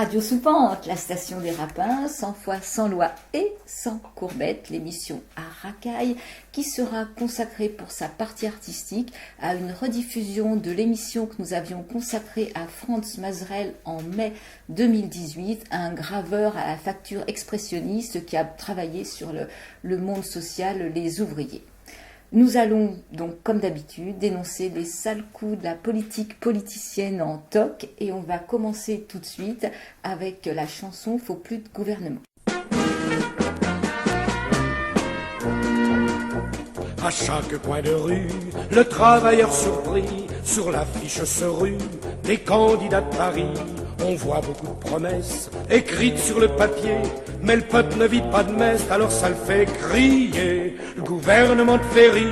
Radio Soupente, la station des Rapins, sans foi, sans loi et sans courbette, l'émission à racaille qui sera consacrée pour sa partie artistique à une rediffusion de l'émission que nous avions consacrée à Franz Mazerel en mai 2018, un graveur à la facture expressionniste qui a travaillé sur le monde social, les ouvriers. Nous allons donc, comme d'habitude, dénoncer les sales coups de la politique politicienne en toc et on va commencer tout de suite avec la chanson « Faut plus de gouvernement ». À chaque coin de rue, le travailleur surpris, sur l'affiche se rue, des candidats de Paris. On voit beaucoup de promesses écrites sur le papier, mais le peuple ne vide pas de messe, alors ça le fait crier. Le gouvernement de Ferry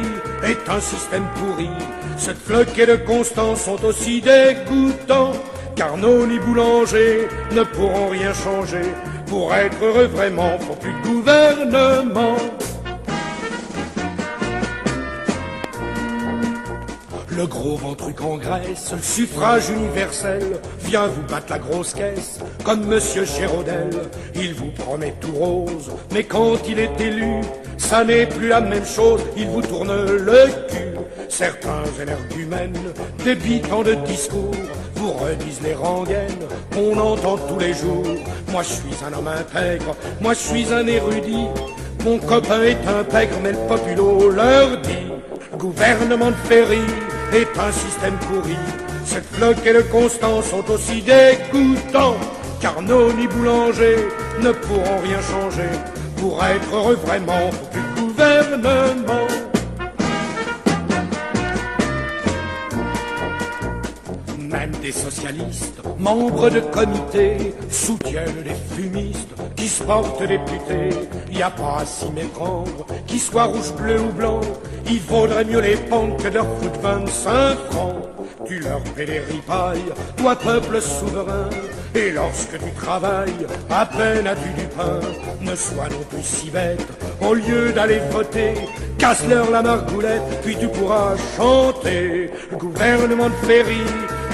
est un système pourri. Cette flotte et de Constant sont aussi dégoûtants, car nos ni boulangers ne pourront rien changer. Pour être heureux vraiment, faut plus de gouvernement. Le gros ventruc en Grèce, le suffrage universel vient vous battre la grosse caisse, comme Monsieur Géraudel. Il vous promet tout rose, mais quand il est élu, ça n'est plus la même chose, il vous tourne le cul. Certains énergumènes, débitants de discours, vous redisent les rengaines qu'on entend tous les jours. Moi je suis un homme intègre, moi je suis un érudit, mon copain est un pègre, mais le populo leur dit: gouvernement de Ferry est un système pourri. Cette flotte et le Constant sont aussi dégoûtants, car nos ni boulangers ne pourront rien changer. Pour être heureux vraiment, faut plus de gouvernement. Même des socialistes, membres de comités, soutiennent les fumistes qui se portent députés. Y a pas à s'y méprendre, qu'ils soient rouge, bleu ou blanc, il vaudrait mieux les pendre que de leur foutre 25 francs. Tu leur fais des ripailles, toi peuple souverain, et lorsque tu travailles, à peine as-tu du pain. Ne sois non plus si bête, au lieu d'aller voter, casse-leur la margoulette, puis tu pourras chanter. Le gouvernement de Ferry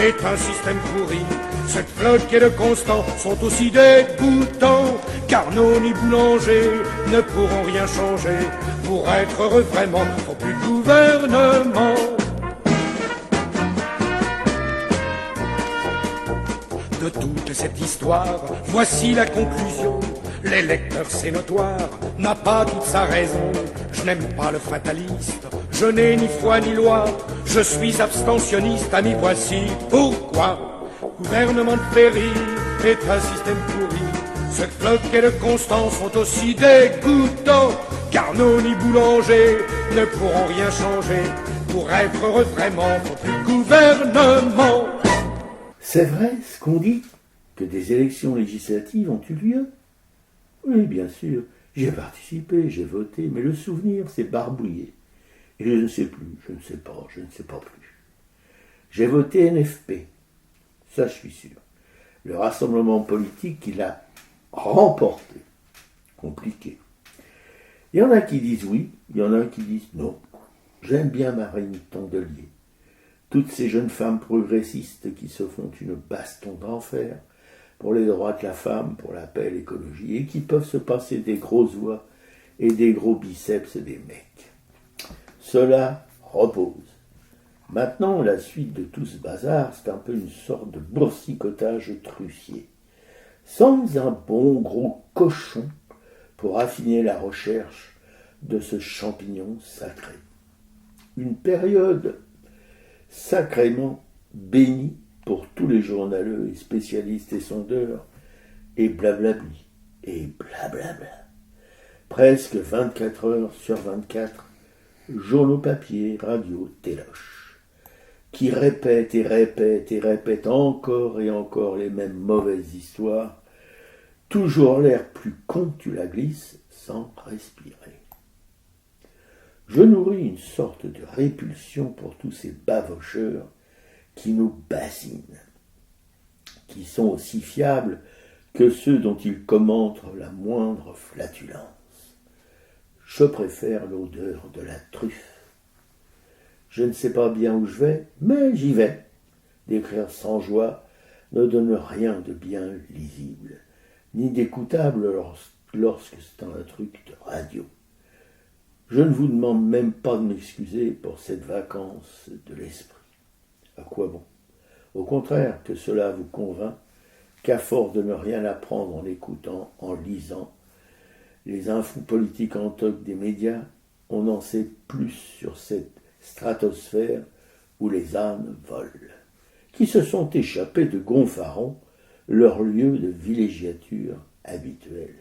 est un système pourri. Cette flotte et le Constant sont aussi dégoûtants, car nos ni boulangers ne pourront rien changer. Pour être heureux vraiment, faut plus de gouvernement. De toute cette histoire, voici la conclusion. L'électeur, c'est notoire, n'a pas toute sa raison. Je n'aime pas le fataliste, je n'ai ni foi ni loi, je suis abstentionniste, ami, voici pourquoi. Gouvernement de Ferry est un système pourri. Cette flotte et le Constant sont aussi dégoûtants, car nos ni boulangers ne pourront rien changer. Pour être heureux vraiment, faut plus de gouvernement. C'est vrai ce qu'on dit, que des élections législatives ont eu lieu? Oui, bien sûr, j'ai participé, j'ai voté, mais le souvenir s'est barbouillé. Et je ne sais plus, je ne sais pas plus. J'ai voté NFP, ça je suis sûr. Le rassemblement politique qui l'a remporté. Compliqué. Il y en a qui disent oui, il y en a qui disent non. J'aime bien Marine Tondelier. Toutes ces jeunes femmes progressistes qui se font une baston d'enfer pour les droits de la femme, pour la paix et l'écologie, et qui peuvent se passer des grosses voix et des gros biceps des mecs. Cela repose. Maintenant, la suite de tout ce bazar, c'est un peu une sorte de boursicotage trucier, sans un bon gros cochon pour affiner la recherche de ce champignon sacré. Une période sacrément bénie pour tous les journaleux et spécialistes et sondeurs, et blablabli, et blablabla. Presque 24 heures sur 24, journaux papier, radio, téloche, qui répètent et répètent et répètent encore et encore les mêmes mauvaises histoires, toujours l'air plus con tu la glisses sans respirer. Je nourris une sorte de répulsion pour tous ces bavocheurs qui nous basinent, qui sont aussi fiables que ceux dont ils commentent la moindre flatulence. Je préfère l'odeur de la truffe. Je ne sais pas bien où je vais, mais j'y vais, d'écrire sans joie ne donne rien de bien lisible, ni d'écoutable lorsque c'est un truc de radio. Je ne vous demande même pas de m'excuser pour cette vacance de l'esprit. À quoi bon? Au contraire, que cela vous convainc qu'à force de ne rien apprendre en écoutant, en lisant, les infos politiques en toc des médias, on en sait plus sur cette stratosphère où les ânes volent, qui se sont échappés de Gonfaron, leur lieu de villégiature habituel.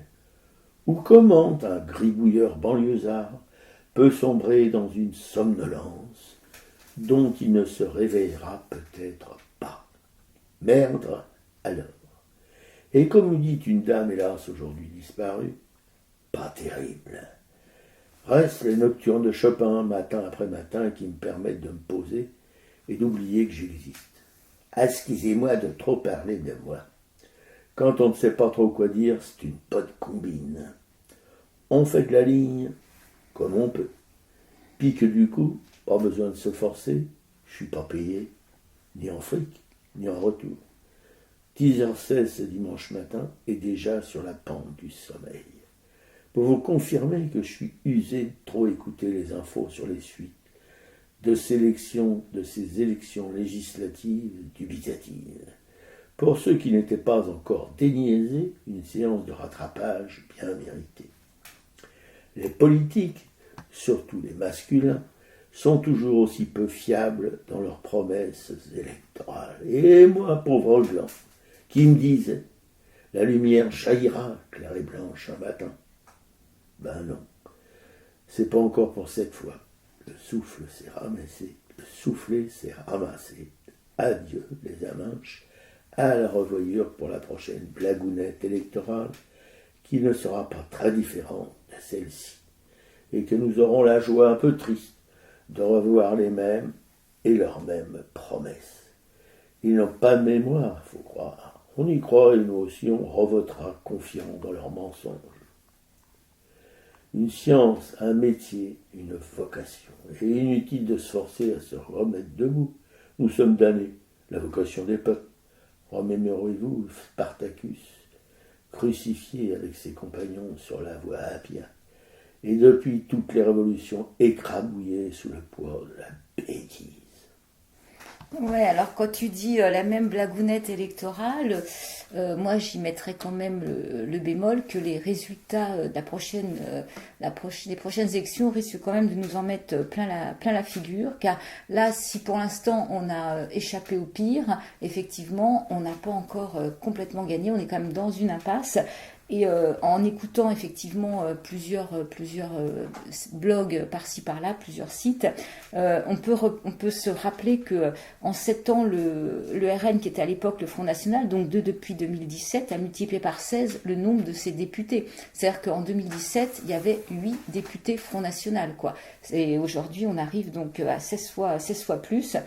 Ou comment un gribouilleur banlieusard peut sombrer dans une somnolence dont il ne se réveillera peut-être pas. Merde alors. Et comme nous dit une dame, hélas, aujourd'hui disparue, pas terrible. Restent les nocturnes de Chopin, matin après matin, qui me permettent de me poser et d'oublier que j'existe. Excusez-moi de trop parler de moi. Quand on ne sait pas trop quoi dire, c'est une pote combine. On fait de la ligne comme on peut. Puis que du coup, pas besoin de se forcer, je suis pas payé, ni en fric, ni en retour. 10h16 ce dimanche matin et déjà sur la pente du sommeil. Pour vous confirmer que je suis usé de trop écouter les infos sur les suites de ces élections législatives dubitatives. Pour ceux qui n'étaient pas encore déniaisés, une séance de rattrapage bien méritée. Les politiques, surtout les masculins, sont toujours aussi peu fiables dans leurs promesses électorales. Et moi, pauvre gland, qui me disait « La lumière jaillira, claire et blanche, un matin ». Ben non, c'est pas encore pour cette fois. Le souffle s'est ramassé, le soufflet s'est ramassé. Adieu les aminches, à la revoyure pour la prochaine blagounette électorale, qui ne sera pas très différente de celle-ci, et que nous aurons la joie un peu triste de revoir les mêmes et leurs mêmes promesses. Ils n'ont pas de mémoire, faut croire. On y croit et nous aussi on revotera confiants dans leurs mensonges. Une science, un métier, une vocation. Et inutile de se forcer à se remettre debout. Nous sommes damnés, la vocation des peuples. Remémorez-vous Spartacus, crucifié avec ses compagnons sur la voie Appia. Et depuis toutes les révolutions écrabouillées sous le poids de la bêtise. Ouais, alors quand tu dis la même blagounette électorale, moi j'y mettrais quand même le bémol que les résultats de des prochaines élections risquent quand même de nous en mettre plein la figure, car là, si pour l'instant on a échappé au pire, effectivement, on n'a pas encore complètement gagné, on est quand même dans une impasse. Et en écoutant effectivement plusieurs blogs par-ci par-là, plusieurs sites, on peut se rappeler que en 7 ans, le RN, qui était à l'époque le Front National, donc depuis 2017, a multiplié par 16 le nombre de ses députés. C'est-à-dire qu'en 2017, il y avait 8 députés Front National, quoi. Et aujourd'hui, on arrive donc à 16 fois plus.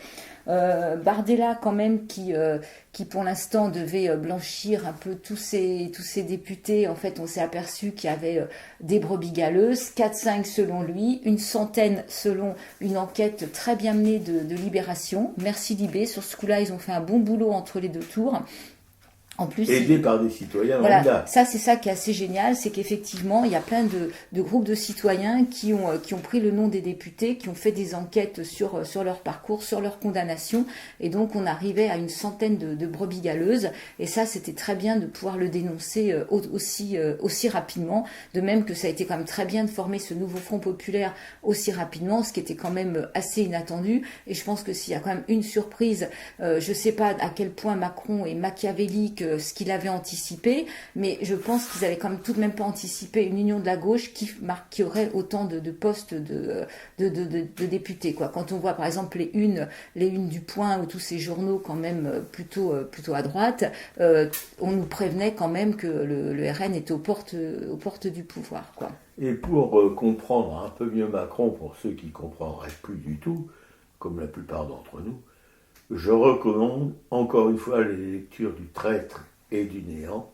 Bardella quand même qui pour l'instant devait blanchir un peu tous ces députés. En fait, on s'est aperçu qu'il y avait des brebis galeuses, 4-5 selon lui, une centaine selon une enquête très bien menée de Libération. Merci Libé, sur ce coup-là, ils ont fait un bon boulot entre les deux tours. En plus, aidé par des citoyens voilà, lambda. ça c'est ça qui est assez génial, c'est qu'effectivement il y a plein de groupes de citoyens qui ont pris le nom des députés, qui ont fait des enquêtes sur leur parcours, sur leur condamnation, et donc on arrivait à une centaine de brebis galeuses, et ça c'était très bien de pouvoir le dénoncer aussi rapidement, de même que ça a été quand même très bien de former ce nouveau Front populaire aussi rapidement, ce qui était quand même assez inattendu, et je pense que s'il y a quand même une surprise, je sais pas à quel point Macron est machiavélique, ce qu'il avait anticipé, mais je pense qu'ils avaient quand même tout de même pas anticipé une union de la gauche qui aurait autant de postes de députés, quoi. Quand on voit par exemple les unes du Point ou tous ces journaux quand même plutôt à droite, on nous prévenait quand même que le RN était aux portes du pouvoir, quoi. Et pour comprendre un peu mieux Macron, pour ceux qui ne comprendraient plus du tout, comme la plupart d'entre nous, je recommande encore une fois les lectures du Traître et du Néant,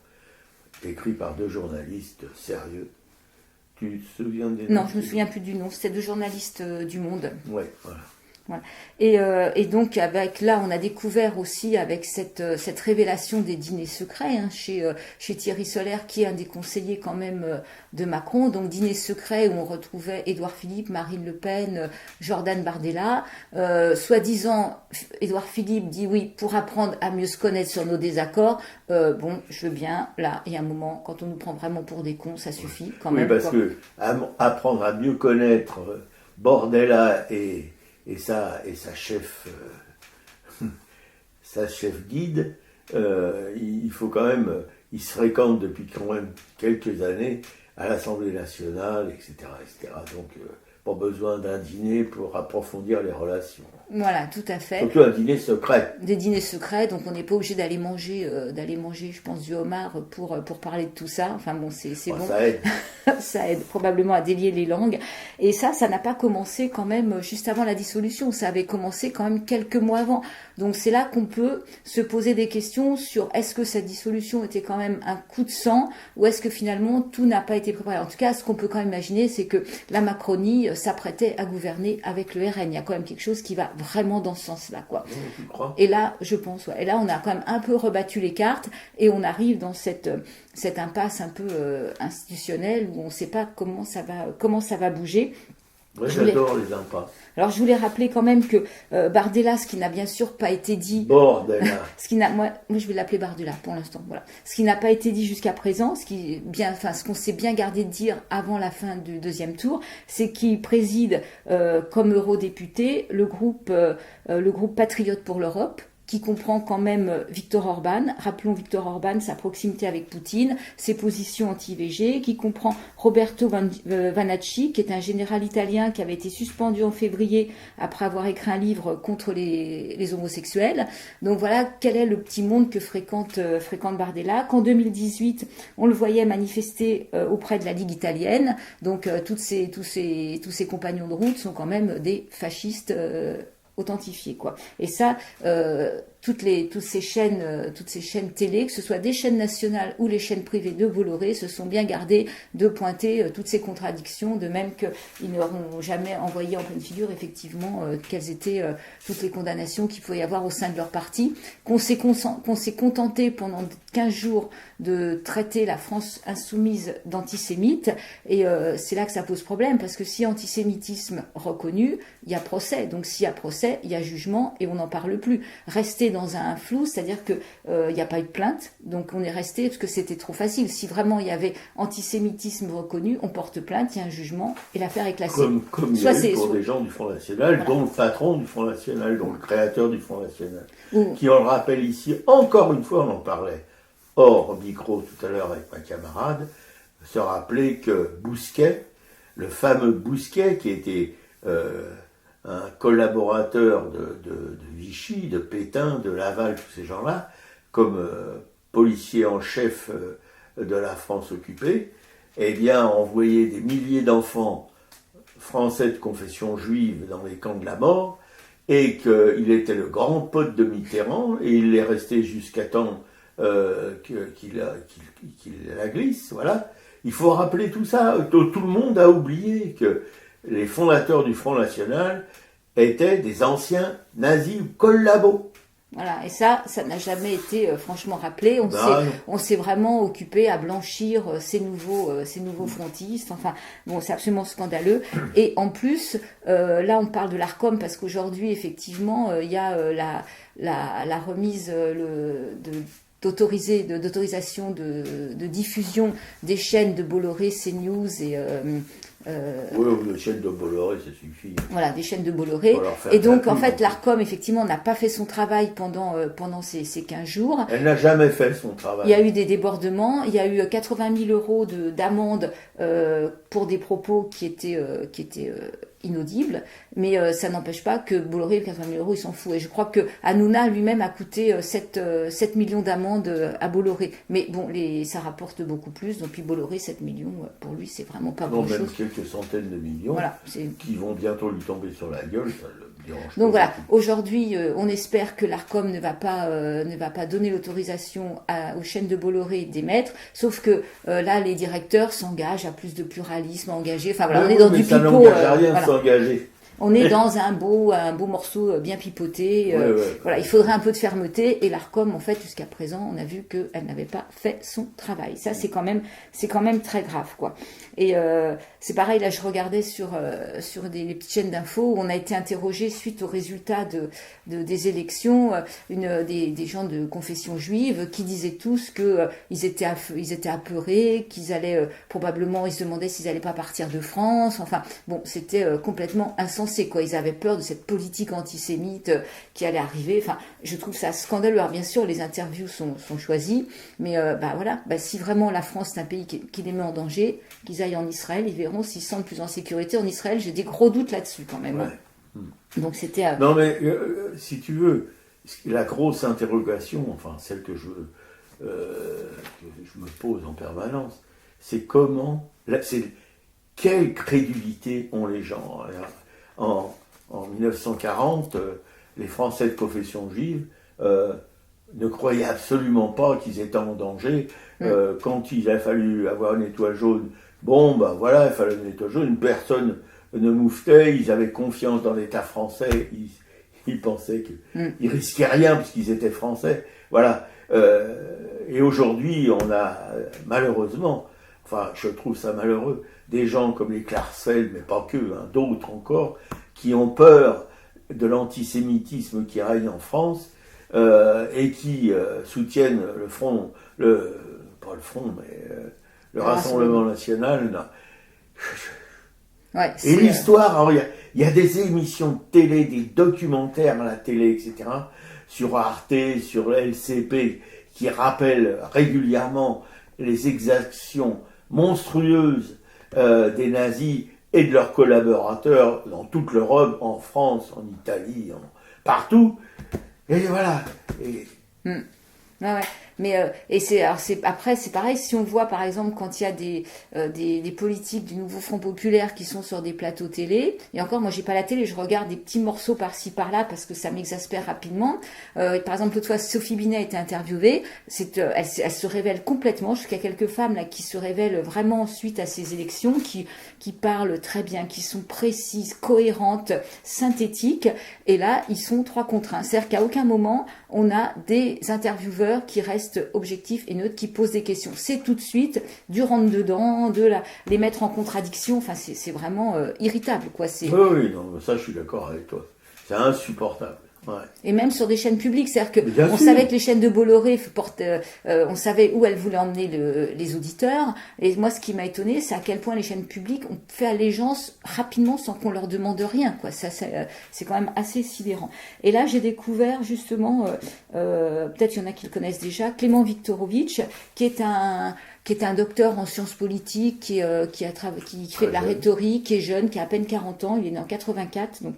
écrits par 2 journalistes sérieux. Tu te souviens des noms? Non, je ne me souviens plus du nom. C'était 2 journalistes du Monde. Ouais, voilà. Voilà. Et donc là on a découvert aussi avec cette révélation des dîners secrets chez Thierry Solaire, qui est un des conseillers quand même de Macron. Donc dîners secrets où on retrouvait Édouard Philippe, Marine Le Pen, Jordan Bardella. Soi-disant, Édouard Philippe dit oui pour apprendre à mieux se connaître sur nos désaccords. Bon, je veux bien. Là, il y a un moment quand on nous prend vraiment pour des cons, ça suffit quand même. Oui, parce que apprendre à mieux connaître Bordella et sa chef sa chef guide, il faut quand même, ils se fréquentent depuis quand même quelques années à l'Assemblée nationale, etc. Donc pas besoin d'un dîner pour approfondir les relations. Voilà, tout à fait. Surtout un dîner secret. Des dîners secrets, donc on n'est pas obligé d'aller manger, je pense, du homard pour parler de tout ça. Enfin bon, c'est bon. Ça aide. Ça aide probablement à délier les langues. Et ça n'a pas commencé quand même juste avant la dissolution. Ça avait commencé quand même quelques mois avant. Donc c'est là qu'on peut se poser des questions sur est-ce que cette dissolution était quand même un coup de sang ou est-ce que finalement tout n'a pas été préparé. En tout cas, ce qu'on peut quand même imaginer, c'est que la Macronie s'apprêtait à gouverner avec le RN. Il y a quand même quelque chose qui va vraiment dans ce sens-là, quoi. Tu crois ? Et là, je pense, ouais. Et là, on a quand même un peu rebattu les cartes et on arrive dans cette impasse un peu institutionnelle où on ne sait pas comment ça va bouger. Moi, j'adore les impasses. Alors, je voulais rappeler quand même que Bardella, ce qui n'a bien sûr pas été dit... Bordella. Moi, je vais l'appeler Bardella pour l'instant. Voilà. Ce qui n'a pas été dit jusqu'à présent, ce qu'on s'est bien gardé de dire avant la fin du deuxième tour, c'est qu'il préside comme eurodéputé le groupe Patriotes pour l'Europe, qui comprend quand même Viktor Orban. Rappelons Viktor Orban, sa proximité avec Poutine, ses positions anti-IVG, qui comprend Roberto Vanacci, qui est un général italien qui avait été suspendu en février après avoir écrit un livre contre les homosexuels. Donc voilà quel est le petit monde que fréquente Bardella, qu'en 2018, on le voyait manifester auprès de la Ligue italienne. Donc tous ces compagnons de route sont quand même des fascistes authentifiés, quoi. Et ça, toutes ces chaînes télé, que ce soit des chaînes nationales ou les chaînes privées de Bolloré, se sont bien gardées de pointer toutes ces contradictions, de même qu'ils n'auront jamais envoyé en pleine figure, effectivement, quelles étaient toutes les condamnations qu'il pouvait y avoir au sein de leur parti, qu'on s'est contenté pendant 15 jours de traiter la France insoumise d'antisémite, et c'est là que ça pose problème, parce que si antisémitisme reconnu, il y a procès, donc s'il y a procès, il y a jugement, et on n'en parle plus. Rester dans un flou, c'est-à-dire que il n'y a pas eu de plainte, donc on est resté parce que c'était trop facile. Si vraiment il y avait antisémitisme reconnu, on porte plainte, il y a un jugement et l'affaire est classée. Comme il y a eu pour des gens du Front National, voilà, dont le patron du Front National, dont le créateur du Front National, qui, on le rappelle ici, encore une fois, on en parlait hors micro tout à l'heure avec ma camarade, se rappeler que Bousquet, le fameux Bousquet qui était un collaborateur de Vichy, de Pétain, de Laval, tous ces gens-là, comme policier en chef de la France occupée, eh bien, envoyait des milliers d'enfants français de confession juive dans les camps de la mort, et qu'il était le grand pote de Mitterrand, et il est resté jusqu'à temps qu'il la glisse, voilà. Il faut rappeler tout ça. Tout le monde a oublié que les fondateurs du Front National étaient des anciens nazis ou collabos. Voilà, et ça n'a jamais été franchement rappelé. On s'est vraiment occupé à blanchir ces nouveaux frontistes. Enfin, bon, c'est absolument scandaleux. Et en plus, là, on parle de l'Arcom parce qu'aujourd'hui, effectivement, il y a la remise d'autorisation de diffusion des chaînes de Bolloré, CNews et oui, les chaînes de Bolloré, ça suffit. Voilà, des chaînes de Bolloré. Et donc, en fait, l'Arcom, effectivement, n'a pas fait son travail pendant ces 15 jours. Elle n'a jamais fait son travail. Il y a eu des débordements. Il y a eu 80 000 euros d'amende pour des propos qui étaient inaudibles. Mais ça n'empêche pas que Bolloré, 80 000 euros, il s'en fout. Et je crois que Hanouna lui-même a coûté 7 millions d'amende à Bolloré. Mais bon, ça rapporte beaucoup plus. Donc, puis Bolloré, 7 millions, pour lui, c'est vraiment pas grand-chose. Même quelques centaines de millions, voilà, qui vont bientôt lui tomber sur la gueule, ça le dérange pas. Donc voilà, aujourd'hui, on espère que l'Arcom ne va pas donner l'autorisation aux chaînes de Bolloré d'émettre, sauf que là, les directeurs s'engagent à plus de pluralisme, engagés. Enfin voilà, on est dans du pipeau. Ça n'engage à rien de s'engager. On est dans un beau morceau bien pipoté. Voilà, il faudrait un peu de fermeté. Et l'Arcom, en fait, jusqu'à présent, on a vu qu'elle n'avait pas fait son travail. Ça, c'est quand même très grave, quoi. Et c'est pareil, là, je regardais sur des petites chaînes d'infos où on a été interrogé suite aux résultats des élections, des gens de confession juive qui disaient tous que ils étaient apeurés, qu'ils allaient probablement, ils se demandaient s'ils allaient pas partir de France. Enfin, bon, c'était complètement insensé, quoi. Ils avaient peur de cette politique antisémite qui allait arriver. Enfin, je trouve ça scandaleux. Alors, bien sûr, les interviews sont choisies, mais voilà, si vraiment la France est un pays qui les met en danger, qu'ils aillent en Israël, ils verront s'ils se sentent plus en sécurité en Israël. J'ai des gros doutes là-dessus, quand même. Ouais. Donc, c'était... Non, mais si tu veux, la grosse interrogation, enfin, celle que je me pose en permanence, c'est quelle crédulité ont les gens. En 1940, les Français de confession juive ne croyaient absolument pas qu'ils étaient en danger. Quand il a fallu avoir une étoile jaune, il fallait une étoile jaune, personne ne mouftait, ils avaient confiance dans l'État français, ils pensaient qu'ils risquaient rien parce qu'ils étaient français. Voilà. Et aujourd'hui, on a malheureusement, enfin je trouve ça malheureux, des gens comme les Klarsfeld, mais pas que, d'autres encore, qui ont peur de l'antisémitisme qui règne en France et qui soutiennent le Rassemblement national. Et l'histoire, il y a des émissions de télé, des documentaires à la télé, etc., sur Arte, sur la LCP, qui rappellent régulièrement les exactions monstrueuses des nazis et de leurs collaborateurs dans toute l'Europe, en France, en Italie, partout. Et voilà. Ouais. Mais après c'est pareil, si on voit par exemple quand il y a des politiques du nouveau Front populaire qui sont sur des plateaux télé, et encore moi j'ai pas la télé, je regarde des petits morceaux par-ci par-là parce que ça m'exaspère rapidement. Par exemple l'autre fois Sophie Binet a été interviewée, elle se révèle complètement. Je sais qu'il y a quelques femmes là qui se révèlent vraiment suite à ces élections, qui parlent très bien, qui sont précises, cohérentes, synthétiques, et là ils sont 3 contre 1. C'est-à-dire qu'à aucun moment on a des intervieweurs qui restent objectifs et neutres, qui posent des questions. C'est tout de suite du rentre-dedans, les mettre en contradiction. Enfin, c'est vraiment irritable, quoi. Oui, non, ça, je suis d'accord avec toi. C'est insupportable. Ouais. Et même sur des chaînes publiques, c'est-à-dire qu'on savait que les chaînes de Bolloré on savait où elles voulaient emmener les auditeurs. Et moi, ce qui m'a étonné, c'est à quel point les chaînes publiques ont fait allégeance rapidement sans qu'on leur demande rien, quoi. Ça, c'est quand même assez sidérant. Et là, j'ai découvert justement, peut-être il y en a qui le connaissent déjà, Clément Viktorovitch, qui est un docteur en sciences politiques, qui fait de la rhétorique, qui est jeune, qui a à peine 40 ans, il est né en 84, donc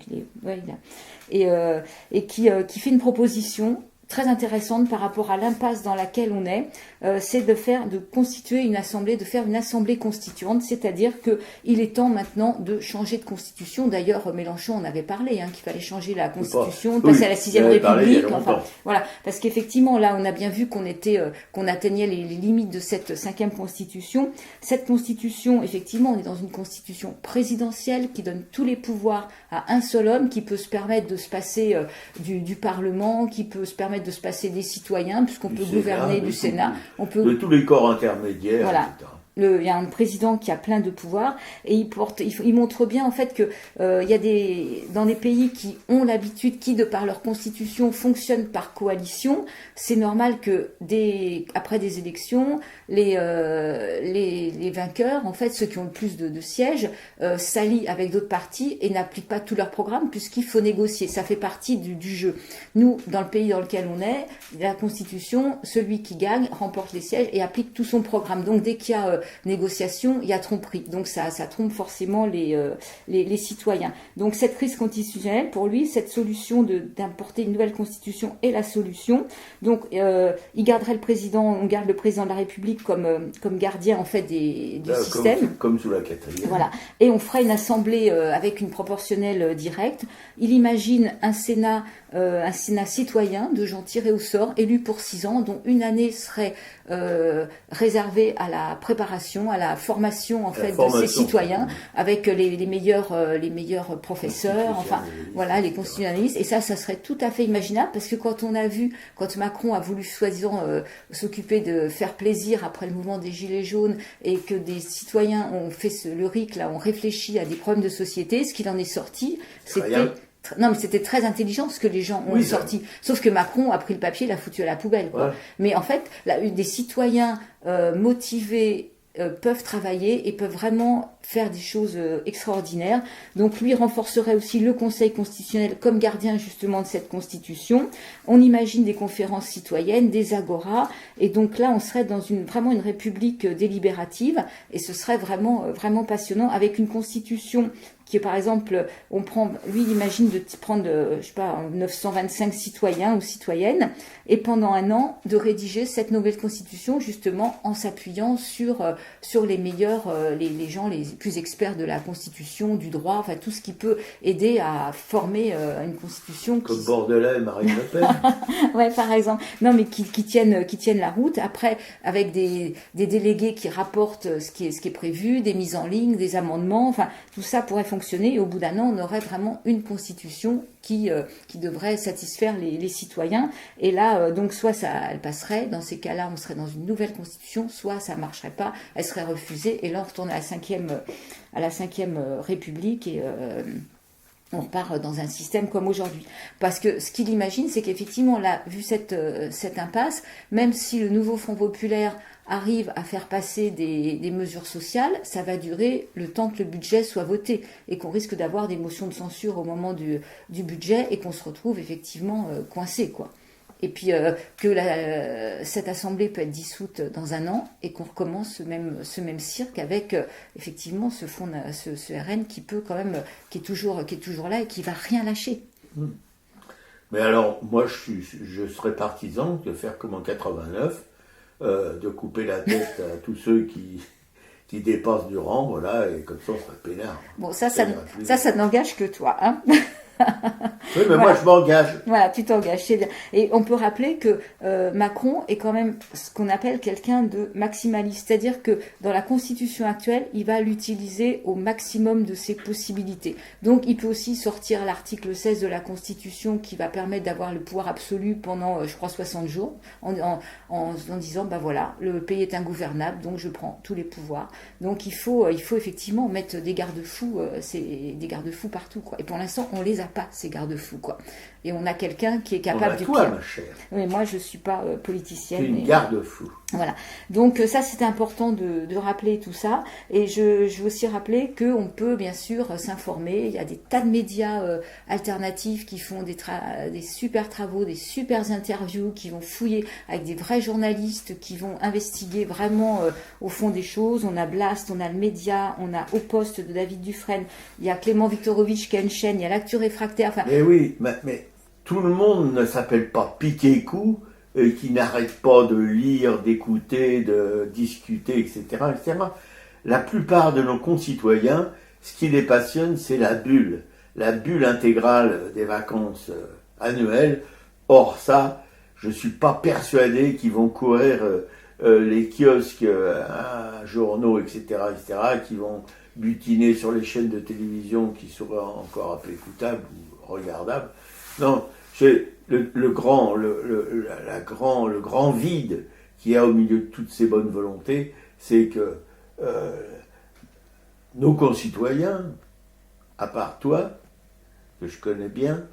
et qui fait une proposition très intéressante par rapport à l'impasse dans laquelle on est, c'est de faire une assemblée constituante, c'est-à-dire que il est temps maintenant de changer de constitution. D'ailleurs, Mélenchon en avait parlé, qu'il fallait changer la constitution, passer à la 6e République, voilà, parce qu'effectivement là, on a bien vu qu'on atteignait les limites de cette 5e constitution. Cette constitution, effectivement, on est dans une constitution présidentielle qui donne tous les pouvoirs à un seul homme, qui peut se permettre de se passer du Parlement, qui peut se permettre de se passer des citoyens, puisqu'on peut gouverner du Sénat. De tous les corps intermédiaires, voilà. etc. Il y a un président qui a plein de pouvoirs et il montre bien en fait que il y a dans des pays qui ont l'habitude, qui de par leur constitution fonctionnent par coalition, c'est normal que après des élections, les vainqueurs, en fait ceux qui ont le plus de sièges, s'allient avec d'autres partis et n'appliquent pas tout leur programme puisqu'il faut négocier. Ça fait partie du jeu. Nous, dans le pays dans lequel on est, la constitution, celui qui gagne remporte les sièges et applique tout son programme. Donc dès qu'il y a négociation, il y a tromperie. Donc ça trompe forcément les citoyens. Donc cette crise constitutionnelle, pour lui, cette solution d'importer une nouvelle constitution est la solution. Donc on garde le président de la République comme gardien en fait du système. Comme sous la 4e. Voilà. Et on fera une assemblée avec une proportionnelle directe. Il imagine un Sénat un Sénat citoyen de gens tirés au sort, élus pour 6 ans, dont une année serait réservée à la préparation, à la formation en fait de ces citoyens, avec les meilleurs professeurs, enfin voilà, les constitutionnalistes. Et ça serait tout à fait imaginable, parce que quand Macron a voulu soi-disant s'occuper de faire plaisir après le mouvement des Gilets jaunes, et que des citoyens ont fait le RIC, là, ont réfléchi à des problèmes de société, ce qu'il en est sorti, c'était très intelligent ce que les gens ont sorti. Sauf que Macron a pris le papier, l'a foutu à la poubelle, quoi. Ouais. Mais en fait, des citoyens motivés peuvent travailler et peuvent vraiment faire des choses extraordinaires. Donc lui renforcerait aussi le Conseil constitutionnel comme gardien justement de cette Constitution. On imagine des conférences citoyennes, des agoras, et donc là on serait dans vraiment une république délibérative, et ce serait vraiment passionnant, avec une Constitution qui, par exemple, lui, il imagine de prendre, 925 citoyens ou citoyennes, et pendant un an, de rédiger cette nouvelle constitution, justement, en s'appuyant sur les meilleurs, les gens les plus experts de la constitution, du droit, enfin, tout ce qui peut aider à former une constitution. Comme Bordelais et Marine Le Pen. Ouais, par exemple. Non, mais qui tiennent la route. Après, avec des délégués qui rapportent ce qui est prévu, des mises en ligne, des amendements, enfin, tout ça pourrait fonctionner. Et au bout d'un an, on aurait vraiment une constitution qui devrait satisfaire les citoyens. Et là, donc, soit elle passerait, dans ces cas-là, on serait dans une nouvelle constitution, soit ça ne marcherait pas, elle serait refusée, et là, on retourne à la cinquième République, et on repart dans un système comme aujourd'hui. Parce que ce qu'il imagine, c'est qu'effectivement, là, vu cette impasse, même si le nouveau Front populaire arrive à faire passer des mesures sociales, ça va durer le temps que le budget soit voté, et qu'on risque d'avoir des motions de censure au moment du budget, et qu'on se retrouve effectivement coincé, quoi. Et puis cette assemblée peut être dissoute dans un an, et qu'on recommence ce même cirque avec effectivement ce RN qui peut quand même, qui est toujours là et qui va rien lâcher. Mais alors, moi, je serais partisan de faire comme en 89, de couper la tête à tous ceux qui dépassent du rang, voilà, et comme ça, on serait peinard. Bon, ça n'engage que toi, hein. Oui, mais voilà. Moi je m'engage. Voilà, tu t'engages, c'est bien. Et on peut rappeler que Macron est quand même ce qu'on appelle quelqu'un de maximaliste. C'est-à-dire que dans la Constitution actuelle, il va l'utiliser au maximum de ses possibilités. Donc il peut aussi sortir l'article 16 de la Constitution qui va permettre d'avoir le pouvoir absolu pendant, je crois, 60 jours, en disant, bah voilà, le pays est ingouvernable, donc je prends tous les pouvoirs. Donc il faut effectivement mettre des garde-fous, des garde-fous partout, quoi. Et pour l'instant, on les a pas, ces garde-fous, quoi. Et on a quelqu'un qui est capable du pire. Ma chère. Oui, moi je suis pas politicienne. Tu es une garde-fou. Voilà. Donc ça, c'est important de rappeler tout ça. Et je veux aussi rappeler qu'on peut bien sûr s'informer. Il y a des tas de médias alternatifs qui font des super travaux, des super interviews, qui vont fouiller avec des vrais journalistes, qui vont investiguer vraiment au fond des choses. On a Blast, on a le Média, on a Au Poste de David Dufresne, il y a Clément Viktorovitch qui a une chaîne, il y a l'Actu Réfractaire. Enfin, mais oui, mais tout le monde ne s'appelle pas Piquet-Coup, qui n'arrête pas de lire, d'écouter, de discuter, etc., etc. La plupart de nos concitoyens, ce qui les passionne, c'est la bulle intégrale des vacances annuelles. Or ça, je ne suis pas persuadé qu'ils vont courir les kiosques, journaux, etc., qui vont butiner sur les chaînes de télévision qui seraient encore écoutables ou regardables. Non, c'est le grand vide qu'il y a au milieu de toutes ces bonnes volontés, c'est que nos concitoyens, à part toi, que je connais bien,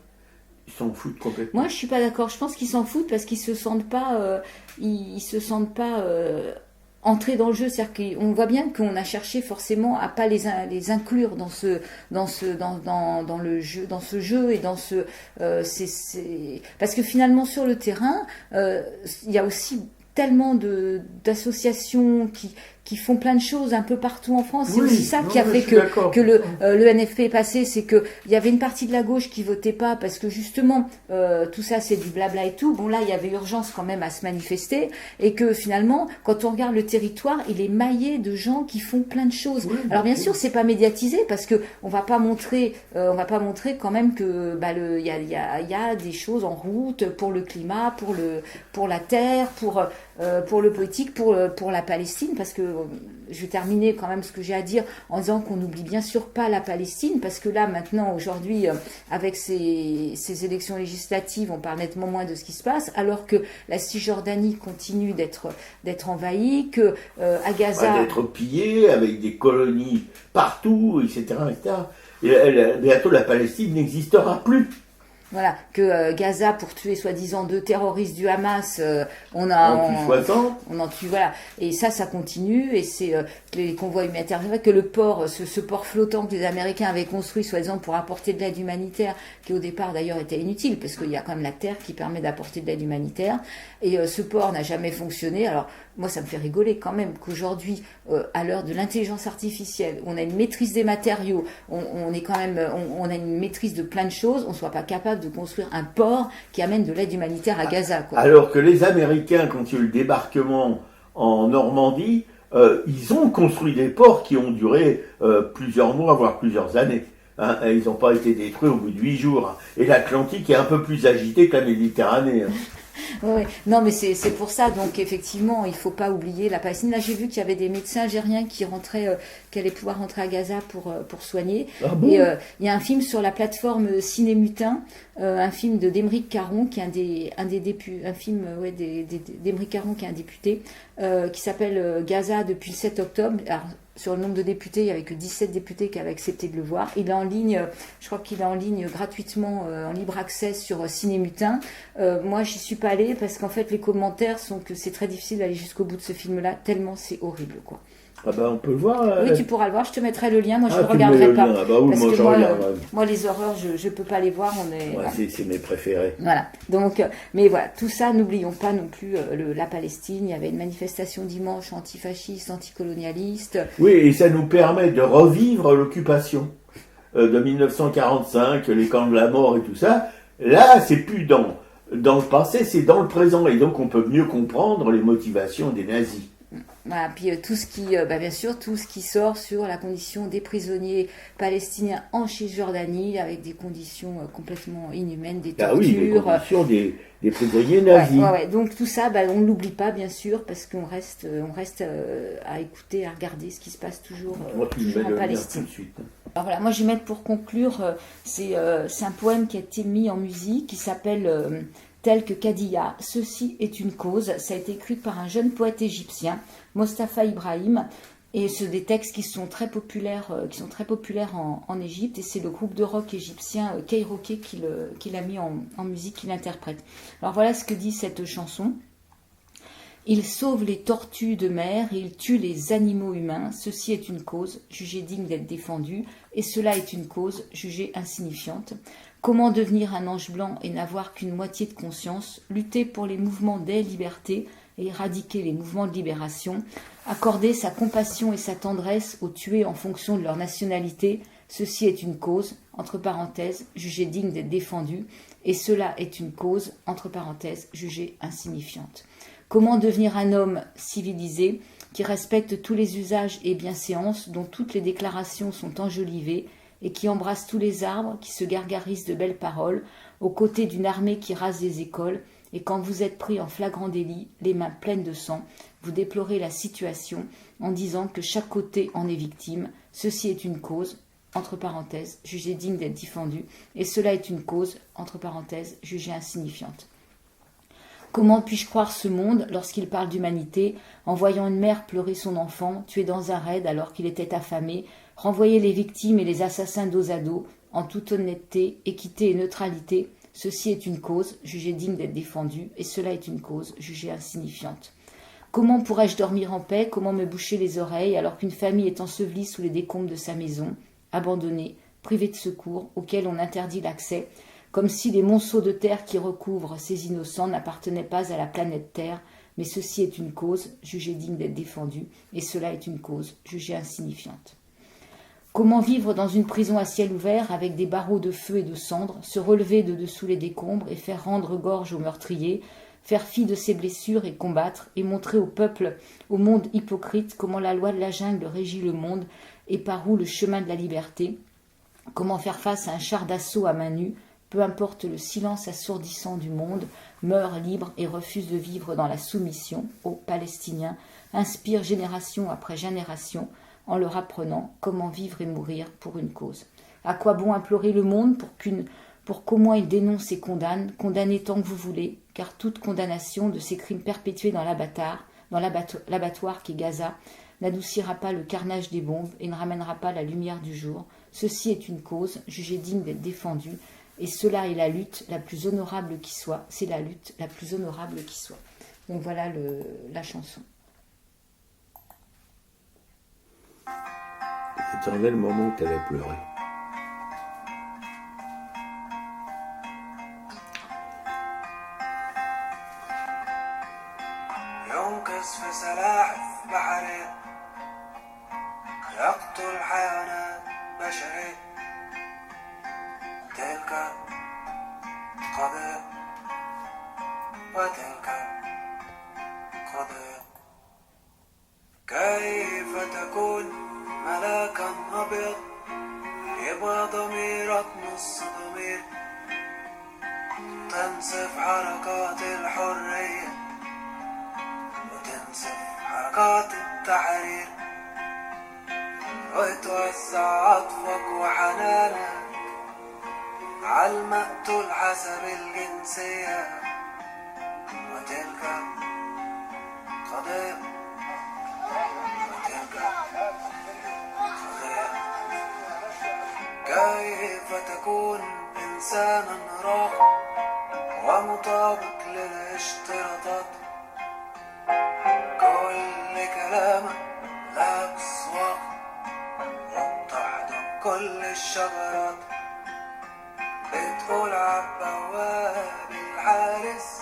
ils s'en foutent complètement. Moi, je suis pas d'accord. Je pense qu'ils s'en foutent parce qu'ils se sentent pas, entrer dans le jeu. C'est-à-dire qu'on voit bien qu'on a cherché forcément à pas les inclure dans le jeu, dans ce jeu et dans ce, parce que finalement sur le terrain, il y a aussi tellement d'associations qui font plein de choses un peu partout en France. C'est Oui, aussi ça non, qui a mais fait je suis d'accord. que le NFP est passé, c'est que il y avait une partie de la gauche qui votait pas parce que justement tout ça c'est du blabla et tout. Bon là il y avait urgence quand même à se manifester et que finalement quand on regarde le territoire il est maillé de gens qui font plein de choses. Oui, Alors bien ok. sûr c'est pas médiatisé parce que on va pas montrer quand même que il y a des choses en route pour le climat, pour la terre, pour le politique, pour la Palestine, parce que je vais terminer quand même ce que j'ai à dire en disant qu'on n'oublie bien sûr pas la Palestine, parce que là maintenant aujourd'hui avec ces élections législatives on parle nettement moins de ce qui se passe, alors que la Cisjordanie continue d'être envahie, que à Gaza D'être pillé avec des colonies partout, etc. etc. Bientôt la Palestine n'existera plus. voilà, que Gaza, pour tuer soi-disant 2 terroristes du Hamas, on En 60. on en tue, voilà. Et ça continue, et c'est les convois humanitaires. C'est vrai que le port, ce port flottant que les Américains avaient construit, soi-disant, pour apporter de l'aide humanitaire, qui au départ d'ailleurs était inutile, parce qu'il y a quand même la terre qui permet d'apporter de l'aide humanitaire, et ce port n'a jamais fonctionné. Alors, moi, ça me fait rigoler quand même qu'aujourd'hui, à l'heure de l'intelligence artificielle, on a une maîtrise des matériaux, on est quand même, on a une maîtrise de plein de choses, on soit pas capable de construire un port qui amène de l'aide humanitaire à Gaza, quoi. Alors que les Américains, quand il y a eu le débarquement en Normandie, ils ont construit des ports qui ont duré plusieurs mois, voire plusieurs années. Hein, et ils n'ont pas été détruits au bout de 8 jours. Hein. Et l'Atlantique est un peu plus agité que la Méditerranée. Hein. Ouais. Non, mais c'est pour ça. Donc, effectivement, il faut pas oublier la Palestine. Là, j'ai vu qu'il y avait des médecins algériens qui rentraient, qui allaient pouvoir rentrer à Gaza pour soigner. Ah bon? Et il y a un film sur la plateforme Cinémutin, un film de d'Émeric Caron, qui est un des députés, un film d'Émeric Caron, qui est un député, qui s'appelle Gaza depuis le 7 octobre. Alors, sur le nombre de députés, il n'y avait que 17 députés qui avaient accepté de le voir. Il est en ligne, je crois qu'il est en ligne gratuitement, en libre accès sur Cinémutin. Moi, j'y suis pas allée parce qu'en fait, les commentaires sont que c'est très difficile d'aller jusqu'au bout de ce film-là, tellement c'est horrible, quoi. Ah ben, on peut le voir. Oui, tu pourras le voir, je te mettrai le lien. Moi, je ne tu regarderai mets le pas. lien. Ah bah oui, parce moi, que je regarderai. moi, les horreurs, je ne peux pas les voir. Ouais, c'est mes préférés. Voilà. Donc, mais voilà, tout ça, n'oublions pas non plus la Palestine. Il y avait une manifestation dimanche antifasciste, anticolonialiste. Oui, et ça nous permet de revivre l'occupation de 1945, les camps de la mort et tout ça. Là, c'est plus dans le passé, c'est dans le présent. Et donc, on peut mieux comprendre les motivations des nazis. Voilà, puis tout ce qui, bien sûr, tout ce qui sort sur la condition des prisonniers palestiniens en Cisjordanie, avec des conditions complètement inhumaines, des tortures. Ah oui, les conditions des prisonniers nazis. Ouais. Donc tout ça, on ne l'oublie pas, bien sûr, parce qu'on reste à écouter, à regarder ce qui se passe toujours en Palestine. Tout de suite. Alors voilà, moi je vais mettre pour conclure, c'est un poème qui a été mis en musique, qui s'appelle tel que Kadija, ceci est une cause. Ça a été écrit par un jeune poète égyptien, Mostafa Ibrahim, et c'est des textes qui sont très populaires en Égypte, et c'est le groupe de rock égyptien Kairoké qui l'a mis en musique, qui l'interprète. Alors voilà ce que dit cette chanson. Il sauve les tortues de mer et il tue les animaux humains. Ceci est une cause jugée digne d'être défendue, et cela est une cause jugée insignifiante. Comment devenir un ange blanc et n'avoir qu'une moitié de conscience, lutter pour les mouvements des libertés et éradiquer les mouvements de libération, accorder sa compassion et sa tendresse aux tués en fonction de leur nationalité, ceci est une cause, entre parenthèses, jugée digne d'être défendue, et cela est une cause, entre parenthèses, jugée insignifiante. Comment devenir un homme civilisé qui respecte tous les usages et bienséances dont toutes les déclarations sont enjolivées, et qui embrasse tous les arbres, qui se gargarisent de belles paroles, aux côtés d'une armée qui rase les écoles, et quand vous êtes pris en flagrant délit, les mains pleines de sang, vous déplorez la situation en disant que chaque côté en est victime. Ceci est une cause, entre parenthèses, jugée digne d'être défendue, et cela est une cause, entre parenthèses, jugée insignifiante. Comment puis-je croire ce monde lorsqu'il parle d'humanité, en voyant une mère pleurer son enfant, tué dans un raid alors qu'il était affamé, renvoyer les victimes et les assassins dos à dos, en toute honnêteté, équité et neutralité, ceci est une cause jugée digne d'être défendue, et cela est une cause jugée insignifiante. Comment pourrais-je dormir en paix, comment me boucher les oreilles, alors qu'une famille est ensevelie sous les décombres de sa maison, abandonnée, privée de secours, auquel on interdit l'accès, comme si les monceaux de terre qui recouvrent ces innocents n'appartenaient pas à la planète Terre, Mais ceci est une cause jugée digne d'être défendue, et cela est une cause jugée insignifiante. Comment vivre dans une prison à ciel ouvert avec des barreaux de feu et de cendres, se relever de dessous les décombres et faire rendre gorge aux meurtriers, faire fi de ses blessures et combattre, et montrer au peuple, au monde hypocrite, comment la loi de la jungle régit le monde et par où le chemin de la liberté, comment faire face à un char d'assaut à main nue, peu importe le silence assourdissant du monde, meurt libre et refuse de vivre dans la soumission aux Palestiniens, inspire génération après génération en leur apprenant comment vivre et mourir pour une cause. À quoi bon implorer le monde pour qu'au moins il dénonce et condamne, condamnez tant que vous voulez, car toute condamnation de ces crimes perpétués dans l'abattoir qu'est Gaza, n'adoucira pas le carnage des bombes et ne ramènera pas la lumière du jour. Ceci est une cause jugée digne d'être défendue, et cela est la lutte la plus honorable qui soit. C'est la lutte la plus honorable qui soit. Donc voilà la chanson. J'attendais le moment où tu allais pleurer. ينقص في سلاحف بحري يقتل حيوانات بشري تلك قضية وتلك قضية كيف تكون ملاكا أبيض يبقى ضميرك نص ضمير تنصف حركات الحرية وتنصف حركات التحرير وتوزع عطفك وحنانك عالمقتول حسب الجنسية وتلك قضية وتلك قضية كيف تكون إنسانا راقي ومطابق للاشتراطات كل كلامك لا بصواق وبتحضن كل الشجرات بتقول عالبواب الحارس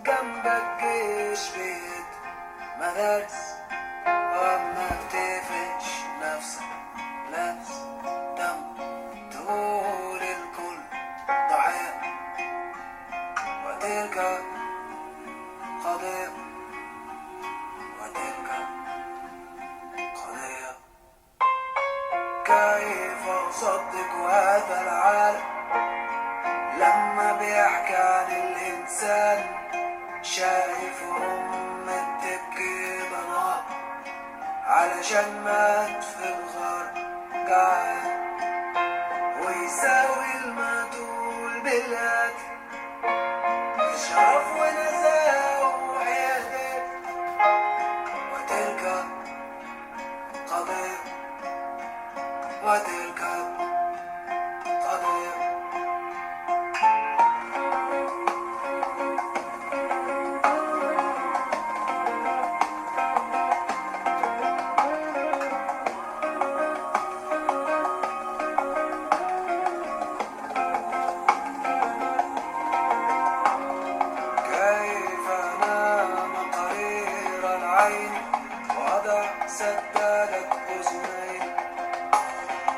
جنبك جيش بيت مدارس وما بتقفش نفسك لابس دم تقول الكل ضحية وتلك قضية وتلك قضية كيف أصدق هذا العالم لما بيحكي عن الإنسان شايفهم متكي ضناء علشان مات في الغار جعان ويساوي المقتول بالقتل بشرف ونزاهة وحياة وتلك قضية وتلك قضية كيف أنام قرير العين وأضع سدادة أذنين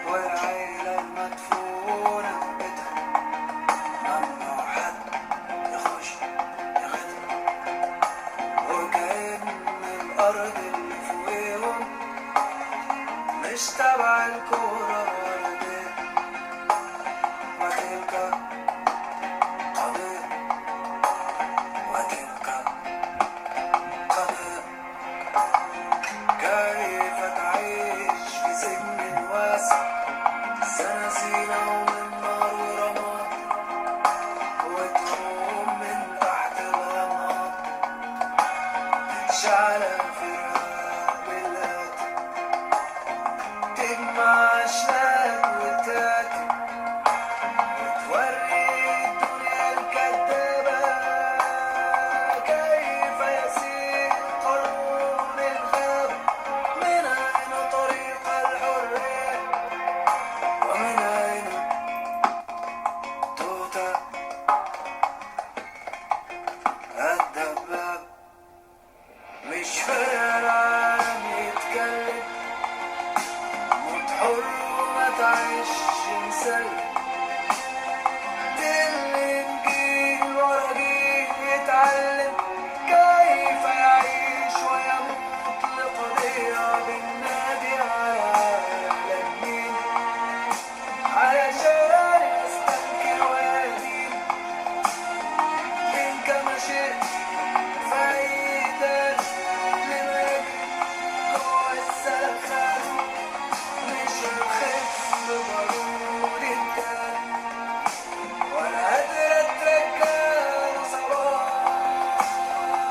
والعيلة المدفونة ببيتها ممنوع حد يخش ياخدها وكأن الأرض اللي فوقيهم مش تبع الكورة الأرضية وتلك قضية وتلك قضية كيف تعيش في سجن واسع سنسينا ومن نار ورماد وتقوم من تحت الغماد تتشعل فراق بالقتل تجمع أشلاك وتاكل وتوري الدنيا الكدابة كيف يسير قانون الغابة من أين طريق الحرية ومن أين تؤتى الدبابة حر وما تعيش مثال اللي نجيل ورا جيل يتعلم كيف يعيش ويموت لقضية بالنادي على النيل علشان يستنكر ويهين من كما شئت فايدة لما يجري جوه السخان مش الخف ضروري كان ولا قادرة ترجع صباح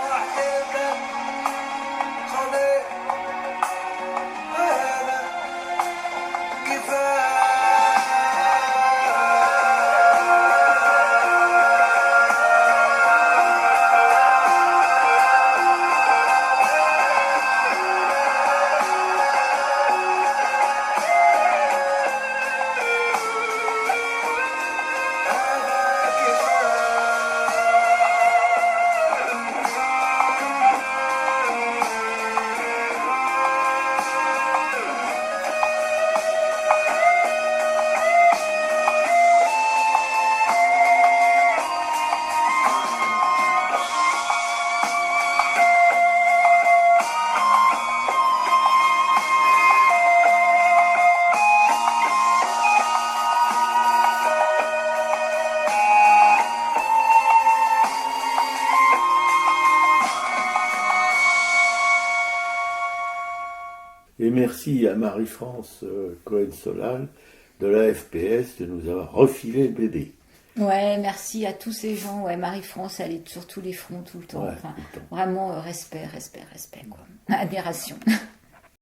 ترجع قضية وهذا Et merci à Marie-France Cohen-Solal de la FPS de nous avoir refilé le bébé. Ouais, merci à tous ces gens. Ouais, Marie-France, elle est sur tous les fronts tout le temps. Ouais, Enfin, tout le temps. vraiment, respect, quoi. Admiration.